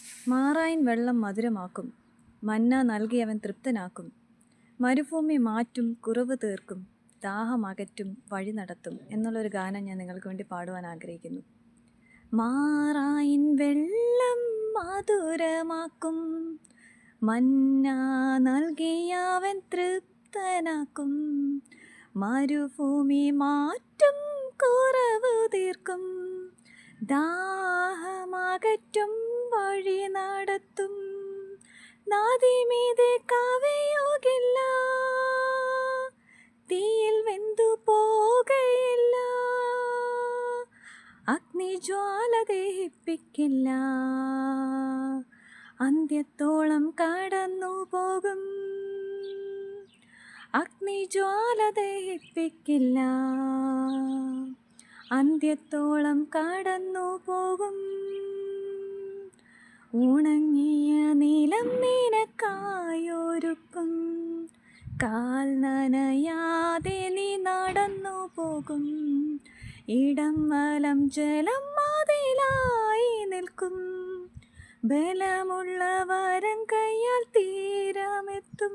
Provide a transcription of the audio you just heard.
മാറായിൻ വെള്ളം മധുരമാക്കും, മന്ന നൽകി അവൻ തൃപ്തനാക്കും. മരുഭൂമി മാറ്റും, കുറവ് തീർക്കും, ദാഹമകറ്റും, വഴി നടത്തും എന്നുള്ളൊരു ഗാനം ഞാൻ നിങ്ങൾക്ക് വേണ്ടി പാടുവാൻ ആഗ്രഹിക്കുന്നു. മാറായിൻ വെള്ളം മധുരമാക്കും, മന്ന നൽകി അവൻ തൃപ്തനാക്കും. മരുഭൂമി മാറ്റും, കുറവ് തീർക്കും, ദാഹമകറ്റും, വഴി നടത്തും. നദി മീതെ കവിയുകില്ല, തീയിൽ വെന്തു പോകയില്ല, അഗ്നിജ്വാല ദഹിപ്പിക്കില്ല, അന്ത്യത്തോളം കടന്നു പോകും. അഗ്നിജ്വാല ദഹിപ്പിക്കില്ല, അന്ത്യത്തോളം കടന്നു പോകും. ഉണങ്ങിയ നിലം നിനക്കായൊരുക്കും, കാൽ നനയാതെ നീ നടന്നു പോകും. ഇടം വലം ജലം മതിലായി നിൽക്കും, ബലമുള്ള വരം കയ്യാൽ തീരമെത്തും.